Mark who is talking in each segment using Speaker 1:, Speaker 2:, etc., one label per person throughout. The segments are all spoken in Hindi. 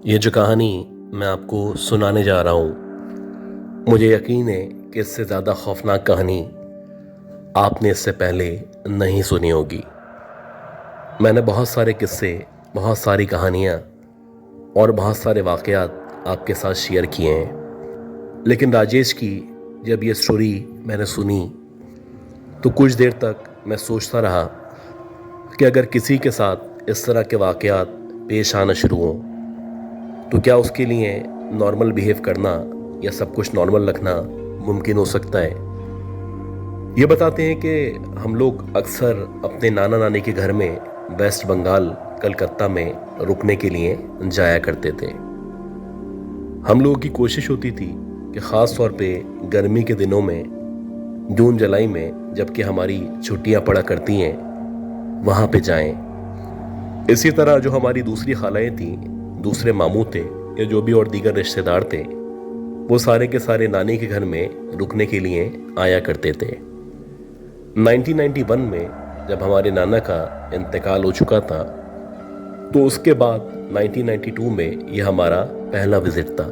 Speaker 1: ये जो कहानी मैं आपको सुनाने जा रहा हूँ, मुझे यकीन है कि इससे ज़्यादा खौफनाक कहानी आपने इससे पहले नहीं सुनी होगी। मैंने बहुत सारे किस्से, बहुत सारी कहानियाँ और बहुत सारे वाक़यात आपके साथ शेयर किए हैं, लेकिन राजेश की जब ये स्टोरी मैंने सुनी तो कुछ देर तक मैं सोचता रहा कि अगर किसी के साथ इस तरह के वाक़यात पेश आना शुरू हों तो क्या उसके लिए नॉर्मल बिहेव करना या सब कुछ नॉर्मल रखना मुमकिन हो सकता है। ये बताते हैं कि हम लोग अक्सर अपने नाना नानी के घर में वेस्ट बंगाल कलकत्ता में रुकने के लिए जाया करते थे। हम लोगों की कोशिश होती थी कि ख़ास तौर पे गर्मी के दिनों में, जून जुलाई में, जबकि हमारी छुट्टियां पड़ा करती हैं, वहाँ पे जाएं। इसी तरह जो हमारी दूसरी खालाएं थीं, दूसरे मामू थे या जो भी और दीगर रिश्तेदार थे, वो सारे के सारे नानी के घर में रुकने के लिए आया करते थे। 1991 में जब हमारे नाना का इंतकाल हो चुका था तो उसके बाद 1992 में यह हमारा पहला विजिट था।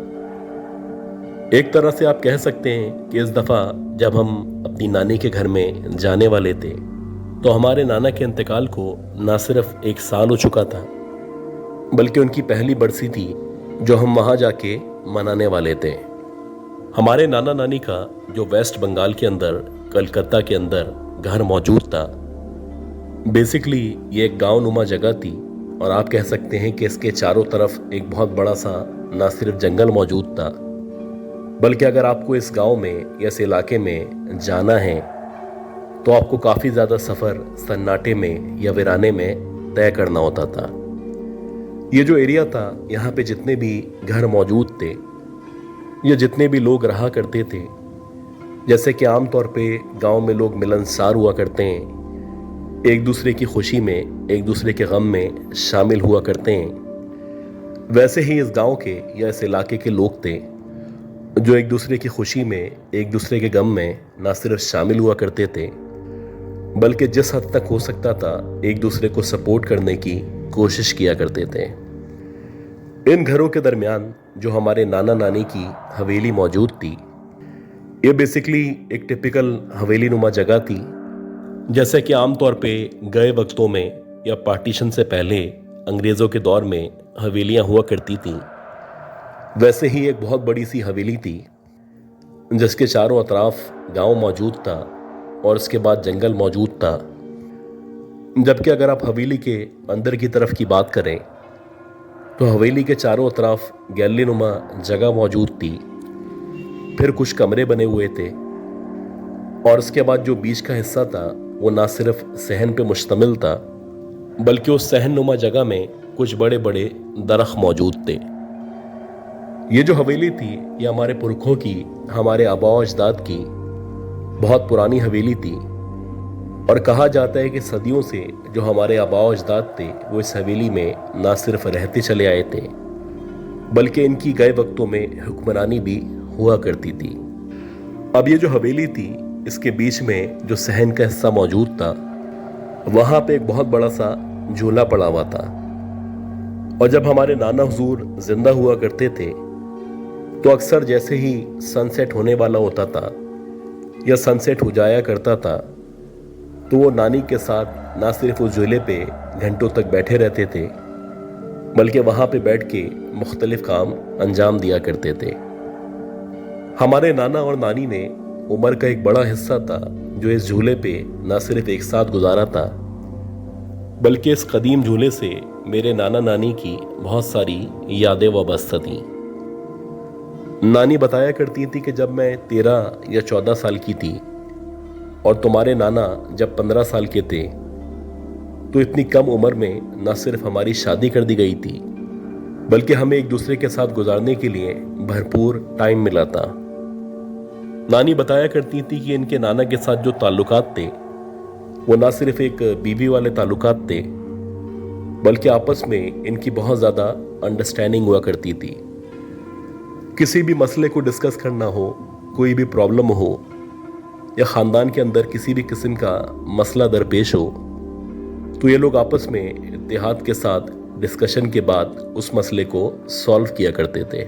Speaker 1: एक तरह से आप कह सकते हैं कि इस दफ़ा जब हम अपनी नानी के घर में जाने वाले थे तो हमारे नाना के इंतकाल को ना सिर्फ 1 साल हो चुका था, बल्कि उनकी पहली बरसी थी जो हम वहाँ जाके मनाने वाले थे। हमारे नाना नानी का जो वेस्ट बंगाल के अंदर, कलकत्ता के अंदर घर मौजूद था, बेसिकली ये एक गांव नुमा जगह थी और आप कह सकते हैं कि इसके चारों तरफ एक बहुत बड़ा सा ना सिर्फ जंगल मौजूद था, बल्कि अगर आपको इस गांव में या इस इलाके में जाना है तो आपको काफ़ी ज़्यादा सफ़र सन्नाटे में या वीराने में तय करना होता था। ये जो एरिया था, यहाँ पे जितने भी घर मौजूद थे या जितने भी लोग रहा करते थे, जैसे कि आमतौर पे गांव में लोग मिलनसार हुआ करते हैं, एक दूसरे की खुशी में, एक दूसरे के गम में शामिल हुआ करते हैं, वैसे ही इस गांव के या इस इलाके के लोग थे जो एक दूसरे की खुशी में, एक दूसरे के गम में ना सिर्फ शामिल हुआ करते थे, बल्कि जिस हद तक हो सकता था एक दूसरे को सपोर्ट करने की कोशिश किया करते थे। इन घरों के दरमियान जो हमारे नाना नानी की हवेली मौजूद थी, ये बेसिकली एक टिपिकल हवेली नुमा जगह थी, जैसे कि आमतौर पे गए वक्तों में या पार्टीशन से पहले अंग्रेज़ों के दौर में हवेलियां हुआ करती थीं, वैसे ही एक बहुत बड़ी सी हवेली थी जिसके चारों अतराफ गांव मौजूद था और उसके बाद जंगल मौजूद था। जबकि अगर आप हवेली के अंदर की तरफ की बात करें तो हवेली के चारों तरफ गैलरी नुमा जगह मौजूद थी, फिर कुछ कमरे बने हुए थे और उसके बाद जो बीच का हिस्सा था वो ना सिर्फ सहन पे मुश्तमिल था, बल्कि उस सहन नुमा जगह में कुछ बड़े बड़े दरख्त मौजूद थे। ये जो हवेली थी ये हमारे पुरखों की, हमारे आबा अजदाद की बहुत पुरानी हवेली थी और कहा जाता है कि सदियों से जो हमारे आबा अजदाद थे वो इस हवेली में ना सिर्फ रहते चले आए थे, बल्कि इनकी गए वक्तों में हुक्मरानी भी हुआ करती थी। अब ये जो हवेली थी, इसके बीच में जो सहन का हिस्सा मौजूद था, वहाँ पे एक बहुत बड़ा सा झूला पड़ा हुआ था और जब हमारे नाना हुजूर जिंदा हुआ करते थे तो अक्सर जैसे ही सनसेट होने वाला होता था या सनसेट हो जाया करता था तो वो नानी के साथ ना सिर्फ उस झूले पे घंटों तक बैठे रहते थे, बल्कि वहाँ पे बैठ के मुख्तलिफ काम अंजाम दिया करते थे। हमारे नाना और नानी ने उम्र का एक बड़ा हिस्सा था जो इस झूले पे ना सिर्फ एक साथ गुजारा था, बल्कि इस कदीम झूले से मेरे नाना नानी की बहुत सारी यादें वाबस्ता थीं। नानी बताया करती थी कि जब मैं 13 या 14 साल की थी और तुम्हारे नाना जब 15 साल के थे तो इतनी कम उम्र में न सिर्फ हमारी शादी कर दी गई थी, बल्कि हमें एक दूसरे के साथ गुजारने के लिए भरपूर टाइम मिला था। नानी बताया करती थी कि इनके नाना के साथ जो ताल्लुकात थे वो ना सिर्फ एक बीवी वाले ताल्लुकात थे, बल्कि आपस में इनकी बहुत ज़्यादा अंडरस्टैंडिंग हुआ करती थी। किसी भी मसले को डिस्कस करना हो, कोई भी प्रॉब्लम हो या ख़ानदान के अंदर किसी भी किस्म का मसला दरपेश हो तो ये लोग आपस में इत्तेहाद के साथ डिस्कशन के बाद उस मसले को सॉल्व किया करते थे।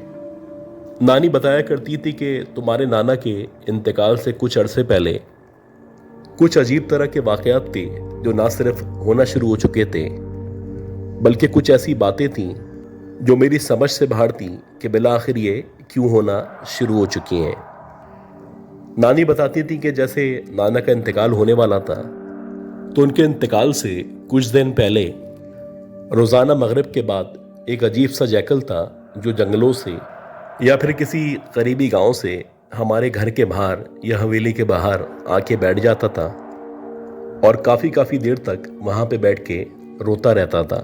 Speaker 1: नानी बताया करती थी कि तुम्हारे नाना के इंतकाल से कुछ अरसे पहले कुछ अजीब तरह के वाक़यात थे जो ना सिर्फ होना शुरू हो चुके थे, बल्कि कुछ ऐसी बातें थीं जो मेरी समझ से बाहर थी कि बिला आखिर ये क्यों होना शुरू हो चुकी हैं। नानी बताती थी कि जैसे नाना का इंतकाल होने वाला था तो उनके इंतकाल से कुछ दिन पहले रोज़ाना मगरिब के बाद एक अजीब सा जैकल था जो जंगलों से या फिर किसी करीबी गांव से हमारे घर के बाहर या हवेली के बाहर आके बैठ जाता था और काफ़ी देर तक वहाँ पे बैठ के रोता रहता था।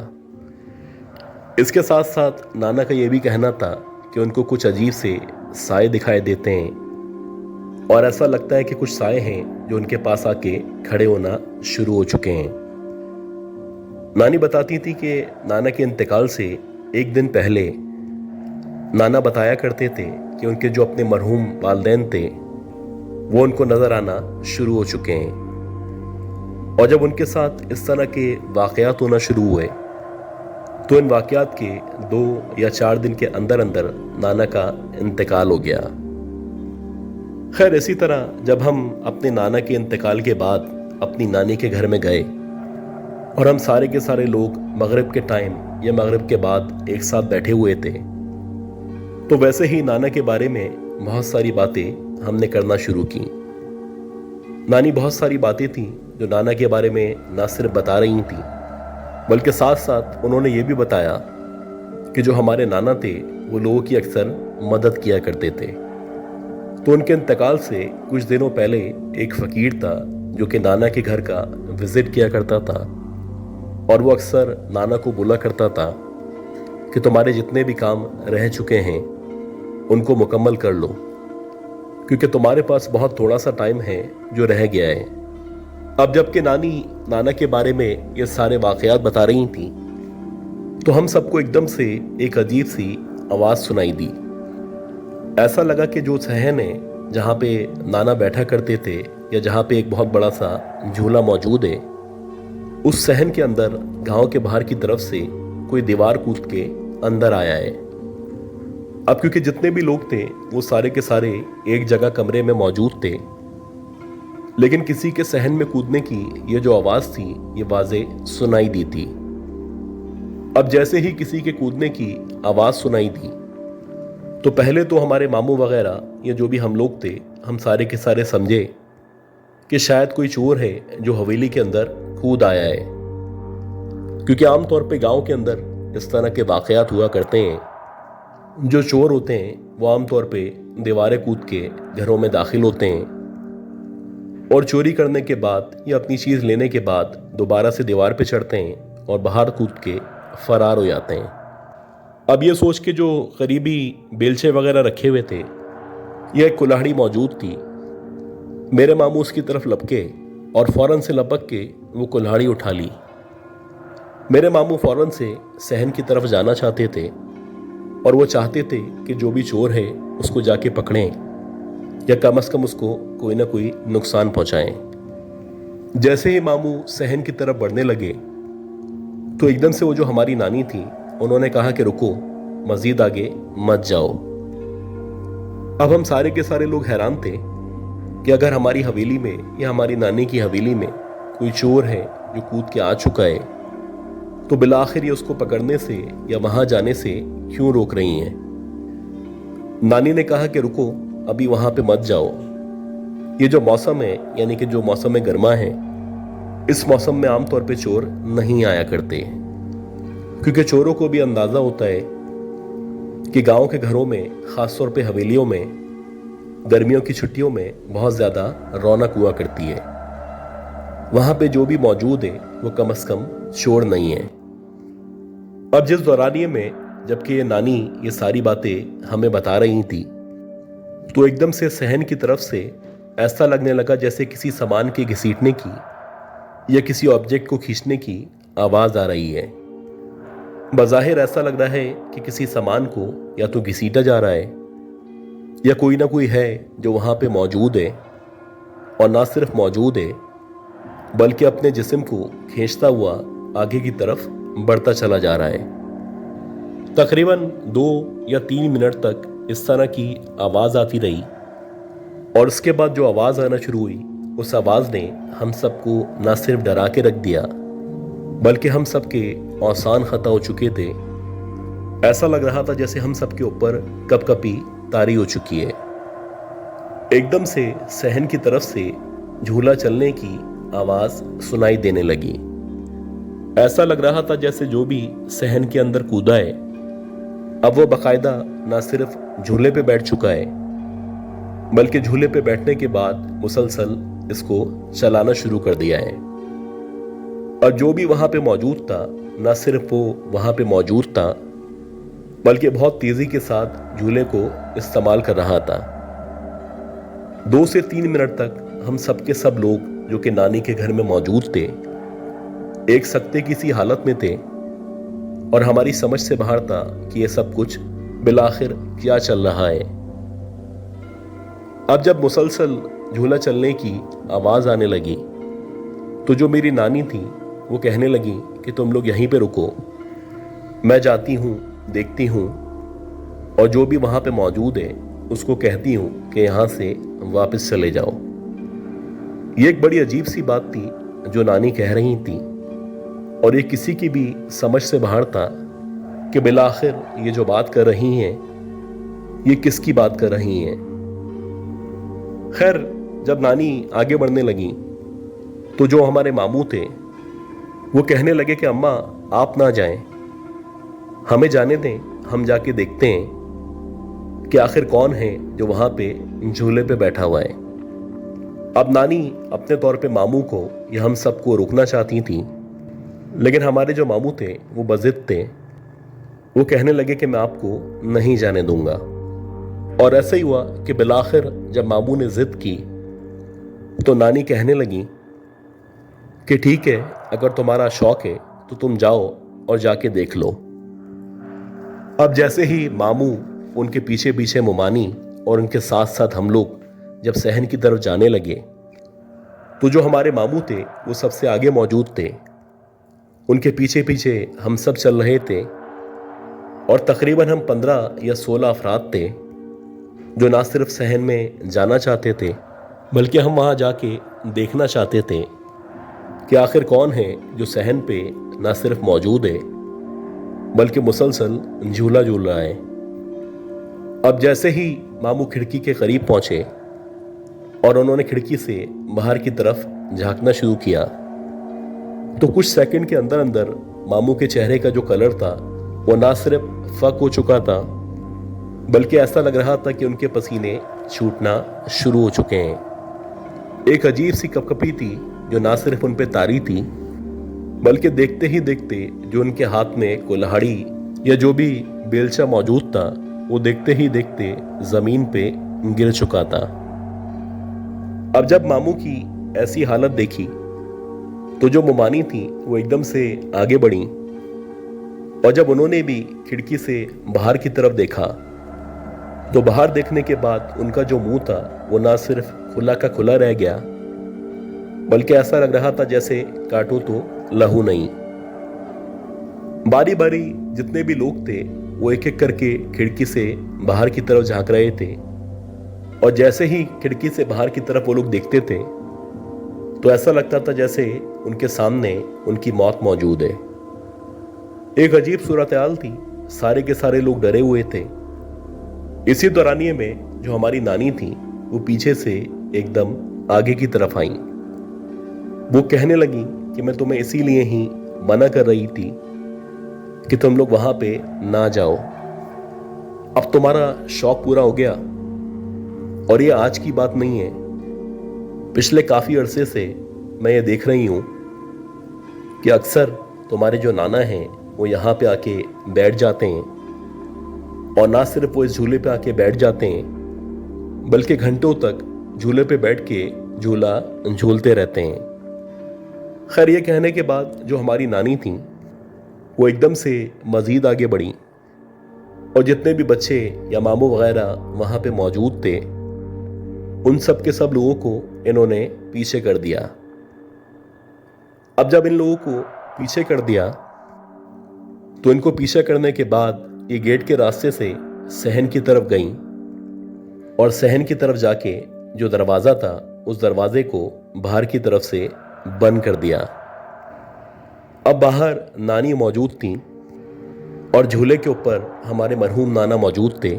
Speaker 1: इसके साथ साथ नाना का ये भी कहना था कि उनको कुछ अजीब से साए दिखाई देते हैं और ऐसा लगता है कि कुछ साए हैं जो उनके पास आके खड़े होना शुरू हो चुके हैं। नानी बताती थी कि नाना के इंतकाल से एक दिन पहले नाना बताया करते थे कि उनके जो अपने मरहूम वालिदैन थे वो उनको नज़र आना शुरू हो चुके हैं। और जब उनके साथ इस तरह के वाक़यात होना शुरू हुए तो इन वाक़यात के 2 या 4 दिन के अंदर अंदर नाना का इंतकाल हो गया। खैर, इसी तरह जब हम अपने नाना के इंतकाल के बाद अपनी नानी के घर में गए और हम सारे के सारे लोग मगरिब के टाइम या मगरिब के बाद एक साथ बैठे हुए थे, तो वैसे ही नाना के बारे में बहुत सारी बातें हमने करना शुरू की। नानी बहुत सारी बातें थी जो नाना के बारे में ना सिर्फ बता रही थी, बल्कि साथ साथ उन्होंने ये भी बताया कि जो हमारे नाना थे वो लोगों की अक्सर मदद किया करते थे। तो उनके इंतकाल से कुछ दिनों पहले एक फ़कीर था जो कि नाना के घर का विज़िट किया करता था और वो अक्सर नाना को बोला करता था कि तुम्हारे जितने भी काम रह चुके हैं उनको मुकम्मल कर लो, क्योंकि तुम्हारे पास बहुत थोड़ा सा टाइम है जो रह गया है। अब जबकि नानी नाना के बारे में ये सारे वाक़यात बता रही थी तो हम सबको एकदम से एक अजीब सी आवाज़ सुनाई दी। ऐसा लगा कि जो सहन है जहाँ पे नाना बैठा करते थे या जहाँ पे एक बहुत बड़ा सा झूला मौजूद है, उस सहन के अंदर गांव के बाहर की तरफ से कोई दीवार कूद के अंदर आया है। अब क्योंकि जितने भी लोग थे वो सारे के सारे एक जगह कमरे में मौजूद थे, लेकिन किसी के सहन में कूदने की ये जो आवाज़ थी ये वाज़े सुनाई दी थी। अब जैसे ही किसी के कूदने की आवाज़ सुनाई दी तो पहले तो हमारे मामू वगैरह या जो भी हम लोग थे, हम सारे के सारे समझे कि शायद कोई चोर है जो हवेली के अंदर कूद आया है, क्योंकि आमतौर पे गांव के अंदर इस तरह के वाक़यात हुआ करते हैं। जो चोर होते हैं वो आमतौर पे दीवारें कूद के घरों में दाखिल होते हैं और चोरी करने के बाद या अपनी चीज़ लेने के बाद दोबारा से दीवार पे चढ़ते हैं और बाहर कूद के फरार हो जाते हैं। अब ये सोच के जो करीबी बेलचे वगैरह रखे हुए थे, यह एक कुल्हाड़ी मौजूद थी। मेरे मामू उसकी तरफ लपके और फौरन से लपक के वो कुल्हाड़ी उठा ली। मेरे मामू फौरन से सहन की तरफ जाना चाहते थे और वो चाहते थे कि जो भी चोर है उसको जाके पकड़ें या कम से कम उसको कोई ना कोई नुकसान पहुंचाएं। जैसे ही मामू सहन की तरफ बढ़ने लगे तो एकदम से वो जो हमारी नानी थी उन्होंने कहा कि रुको, मजीद आगे मत जाओ। अब हम सारे के सारे लोग हैरान थे कि अगर हमारी हवेली में या हमारी नानी की हवेली में कोई चोर है जो कूद के आ चुका है तो बिला आखिर ये उसको पकड़ने से या वहां जाने से क्यों रोक रही हैं। नानी ने कहा कि रुको, अभी वहां पे मत जाओ। ये जो मौसम है, यानी कि जो मौसम में गर्मा है, इस मौसम में आमतौर पे चोर नहीं आया करते, क्योंकि चोरों को भी अंदाजा होता है कि गांव के घरों में, खासतौर पे हवेलियों में, गर्मियों की छुट्टियों में बहुत ज्यादा रौनक हुआ करती है। वहां पे जो भी मौजूद है वो कम से कम चोर नहीं है। अब जिस दौरानिये में जबकि ये नानी ये सारी बातें हमें बता रही थी तो एकदम से सहन की तरफ से ऐसा लगने लगा जैसे किसी सामान के घसीटने की या किसी ऑब्जेक्ट को खींचने की आवाज आ रही है। बज़ाहिर ऐसा लग रहा है कि किसी सामान को या तो घसीटा जा रहा है या कोई ना कोई है जो वहां पे मौजूद है, और ना सिर्फ मौजूद है बल्कि अपने जिस्म को खींचता हुआ आगे की तरफ बढ़ता चला जा रहा है। तकरीबन 2 या 3 मिनट तक इस तरह की आवाज़ आती रही और उसके बाद जो आवाज़ आना शुरू हुई, उस आवाज़ ने हम सबको ना सिर्फ डरा के रख दिया बल्कि हम सबके औसान खता हो चुके थे। ऐसा लग रहा था जैसे हम सबके ऊपर कपकपी तारी हो चुकी है। एकदम से सहन की तरफ से झूला चलने की आवाज़ सुनाई देने लगी। ऐसा लग रहा था जैसे जो भी सहन के अंदर कूदा है अब वो बाकायदा ना सिर्फ झूले पे बैठ चुका है बल्कि झूले पे बैठने के बाद मुसलसल इसको चलाना शुरू कर दिया है। और जो भी वहां पे मौजूद था ना सिर्फ वो वहां पे मौजूद था बल्कि बहुत तेजी के साथ झूले को इस्तेमाल कर रहा था। 2 से 3 मिनट तक हम सब के सब लोग जो कि नानी के घर में मौजूद थे एक सकते की सी हालत में थे और हमारी समझ से बाहर था कि यह सब कुछ बिलाखिर क्या चल रहा है। अब जब मुसलसल झूला चलने की आवाज आने लगी तो जो मेरी नानी थी वो कहने लगी कि तुम लोग यहीं पे रुको, मैं जाती हूँ, देखती हूँ और जो भी वहां पे मौजूद है उसको कहती हूँ कि यहां से वापस चले जाओ। ये एक बड़ी अजीब सी बात थी जो नानी कह रही थी और ये किसी की भी समझ से बाहर था कि बिलाखिर ये जो बात कर रही हैं ये किसकी बात कर रही हैं। खैर, जब नानी आगे बढ़ने लगी तो जो हमारे मामू थे वो कहने लगे कि अम्मा आप ना जाएं, हमें जाने दें, हम जाके देखते हैं कि आखिर कौन है जो वहां पे झूले पे बैठा हुआ है। अब नानी अपने तौर पे मामू को या हम सबको रोकना चाहती थी लेकिन हमारे जो मामू थे वो बज़िद थे। वो कहने लगे कि मैं आपको नहीं जाने दूंगा। और ऐसा ही हुआ कि बिलाखिर जब मामू ने जिद की तो नानी कहने लगी कि ठीक है, अगर तुम्हारा शौक है तो तुम जाओ और जाके देख लो। अब जैसे ही मामू उनके पीछे पीछे मुमानी और उनके साथ साथ हम लोग जब सहन की तरफ जाने लगे तो जो हमारे मामू थे वो सबसे आगे मौजूद थे, उनके पीछे पीछे हम सब चल रहे थे और तकरीबन हम 15 या 16 अफराद थे जो ना सिर्फ सहन में जाना चाहते थे बल्कि हम वहाँ जाके देखना चाहते थे कि आखिर कौन है जो सहन पे ना सिर्फ मौजूद है बल्कि मुसलसल झूला झूल रहा है। अब जैसे ही मामू खिड़की के करीब पहुंचे और उन्होंने खिड़की से बाहर की तरफ झांकना शुरू किया तो कुछ सेकंड के अंदर अंदर मामू के चेहरे का जो कलर था वो ना सिर्फ फक हो चुका था बल्कि ऐसा लग रहा था कि उनके पसीने छूटना शुरू हो चुके हैं। एक अजीब सी कपकपी थी जो ना सिर्फ उन पे तारी थी बल्कि देखते ही देखते जो उनके हाथ में कुल्हाड़ी या जो भी बेलचा मौजूद था वो देखते ही देखते जमीन पे गिर चुका था। अब जब मामू की ऐसी हालत देखी तो जो मुमानी थी वो एकदम से आगे बढ़ी और जब उन्होंने भी खिड़की से बाहर की तरफ देखा तो बाहर देखने के बाद उनका जो मुंह था वो ना सिर्फ खुला का खुला रह गया बल्कि ऐसा लग रहा था जैसे काटो तो लहू नहीं। बारी बारी जितने भी लोग थे वो एक एक करके खिड़की से बाहर की तरफ झांक रहे थे और जैसे ही खिड़की से बाहर की तरफ वो लोग देखते थे तो ऐसा लगता था जैसे उनके सामने उनकी मौत मौजूद है। एक अजीब सूरत हाल थी, सारे के सारे लोग डरे हुए थे। इसी दौरानिये में जो हमारी नानी थी वो पीछे से एकदम आगे की तरफ आई। वो कहने लगी कि मैं तुम्हें इसीलिए ही मना कर रही थी कि तुम लोग वहां पे ना जाओ। अब तुम्हारा शौक पूरा हो गया और ये आज की बात नहीं है, पिछले काफी अरसे से मैं ये देख रही हूं कि अक्सर तुम्हारे जो नाना हैं वो यहाँ पे आके बैठ जाते हैं और ना सिर्फ वो इस झूले पे आके बैठ जाते हैं बल्कि घंटों तक झूले पे बैठ के झूला झूलते रहते हैं। खैर, ये कहने के बाद जो हमारी नानी थी वो एकदम से मजीद आगे बढ़ी और जितने भी बच्चे या मामू वगैरह वहाँ पे मौजूद थे उन सब के सब लोगों को इन्होंने पीछे कर दिया। अब जब इन लोगों को पीछे कर दिया तो इनको पीछा करने के बाद ये गेट के रास्ते से सहन की तरफ गईं और सहन की तरफ जाके जो दरवाज़ा था उस दरवाजे को बाहर की तरफ से बंद कर दिया। अब बाहर नानी मौजूद थी और झूले के ऊपर हमारे मरहूम नाना मौजूद थे,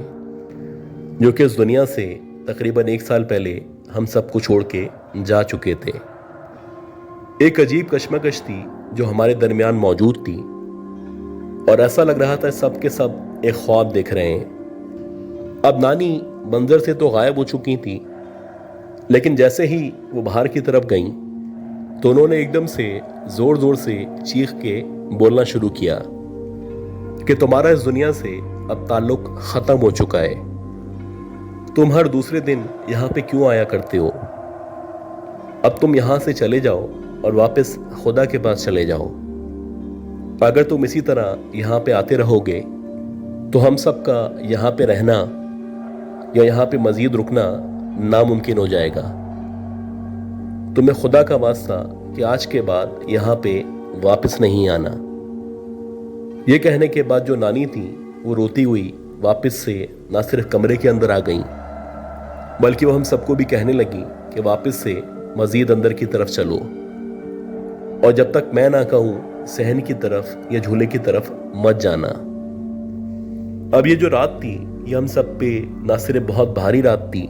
Speaker 1: जो कि इस दुनिया से तकरीबन 1 साल पहले हम सबको छोड़ के जा चुके थे। एक अजीब कश्मकश थी जो हमारे दरमियान मौजूद थी और ऐसा लग रहा था सब के सब एक ख्वाब देख रहे हैं। अब नानी मंजर से तो गायब हो चुकी थी, लेकिन जैसे ही वो बाहर की तरफ गईं तो उन्होंने एकदम से जोर जोर से चीख के बोलना शुरू किया कि तुम्हारा इस दुनिया से अब ताल्लुक खत्म हो चुका है। तुम हर दूसरे दिन यहाँ पे क्यों आया करते हो? अब तुम यहाँ से चले जाओ और वापस खुदा के पास चले जाओ। अगर तुम इसी तरह यहाँ पे आते रहोगे तो हम सब का यहाँ पे रहना या यहाँ पे मजीद रुकना नामुमकिन हो जाएगा। तुम्हें खुदा का वास्ता कि आज के बाद यहाँ पे वापस नहीं आना। ये कहने के बाद जो नानी थी वो रोती हुई वापस से ना सिर्फ कमरे के अंदर आ गई, बल्कि वो हम सबको भी कहने लगी कि वापस से मजीद अंदर की तरफ चलो, और जब तक मैं ना कहूँ सहन की तरफ या झूले की तरफ मत जाना। अब ये जो रात थी ये हम सब पे ना सिर्फ बहुत भारी रात थी,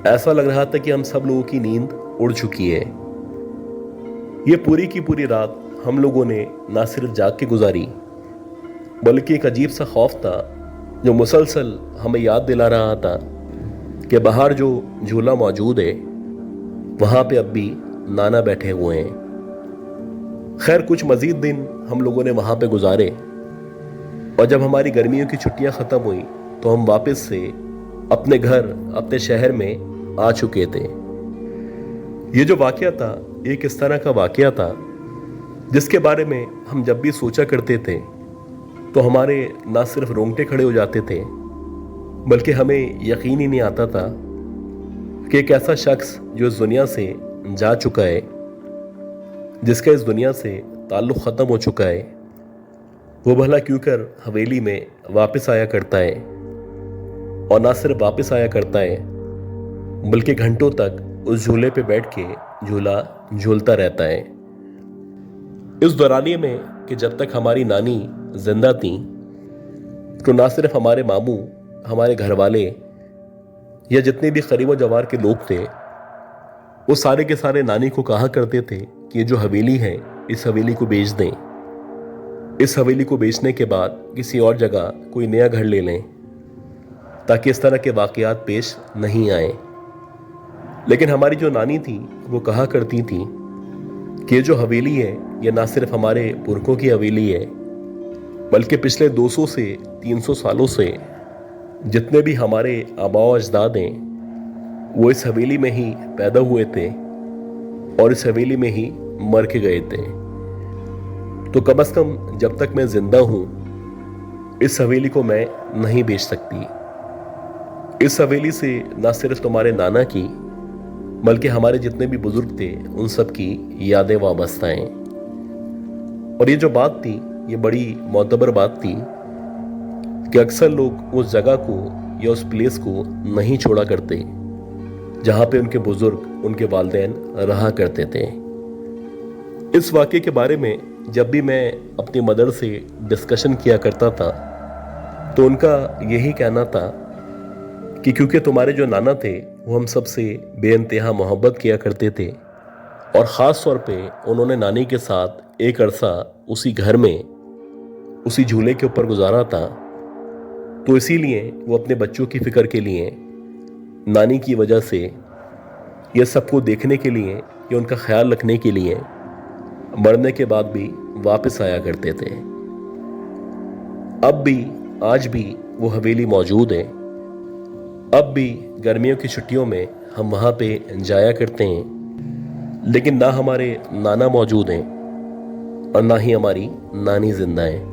Speaker 1: ऐसा लग रहा था कि हम सब लोगों की नींद उड़ चुकी है। ये पूरी की पूरी रात हम लोगों ने ना सिर्फ जाग के गुजारी, बल्कि एक अजीब सा खौफ था जो मुसलसल हमें याद दिला रहा था कि बाहर जो झूला मौजूद है वहां पे अब भी नाना बैठे हुए हैं। खैर कुछ मजीद दिन हम लोगों ने वहां पे गुजारे, और जब हमारी गर्मियों की छुट्टियां खत्म हुई तो हम वापस से अपने घर अपने शहर में आ चुके थे। ये जो वाकया था एक इस तरह का वाकया था जिसके बारे में हम जब भी सोचा करते थे तो हमारे ना सिर्फ रोंगटे खड़े हो जाते थे, बल्कि हमें यकीन ही नहीं आता था कि एक ऐसा शख्स जो इस दुनिया से जा चुका है, जिसका इस दुनिया से ताल्लुक़ ख़त्म हो चुका है, वो भला क्यों कर हवेली में वापस आया करता है, और ना सिर्फ वापस आया करता है बल्कि घंटों तक उस झूले पे बैठ के झूला झूलता रहता है। इस दौरानिए में कि जब तक हमारी नानी जिंदा थी तो ना सिर्फ हमारे मामू, हमारे घर वाले या जितने भी करीब जवार के लोग थे वो सारे के सारे नानी को कहा करते थे कि ये जो हवेली है इस हवेली को बेच दें, इस हवेली को बेचने के बाद किसी और जगह कोई नया घर ले लें ताकि इस तरह के वाकयात पेश नहीं आए। लेकिन हमारी जो नानी थी वो कहा करती थी कि ये जो हवेली है ये ना सिर्फ हमारे पुरखों की हवेली है, बल्कि पिछले 200 से 300 सालों से जितने भी हमारे आबा अजदाद हैं वो इस हवेली में ही पैदा हुए थे और इस हवेली में ही मर के गए थे। तो कम से कम जब तक मैं जिंदा हूं इस हवेली को मैं नहीं बेच सकती। इस हवेली से ना सिर्फ तुम्हारे नाना की बल्कि हमारे जितने भी बुजुर्ग थे उन सब की यादें वाबस्ता हैं। और ये जो बात थी ये बड़ी मोतबर बात थी कि अक्सर लोग उस जगह को या उस प्लेस को नहीं छोड़ा करते जहाँ पे उनके बुजुर्ग, उनके वालिदैन रहा करते थे। इस वाक़े के बारे में जब भी मैं अपनी मदर से डिस्कशन किया करता था तो उनका यही कहना था कि क्योंकि तुम्हारे जो नाना थे वो हम सब से बेइंतहा मोहब्बत किया करते थे और ख़ास तौर पे उन्होंने नानी के साथ एक अरसा उसी घर में उसी झूले के ऊपर गुजारा था, तो इसीलिए वो अपने बच्चों की फ़िक्र के लिए नानी की वजह से ये सबको देखने के लिए या उनका ख्याल रखने के लिए मरने के बाद भी वापस आया करते थे। अब भी आज भी वो हवेली मौजूद है। अब भी गर्मियों की छुट्टियों में हम वहाँ पे जाया करते हैं, लेकिन ना हमारे नाना मौजूद हैं और ना ही हमारी नानी जिंदा है।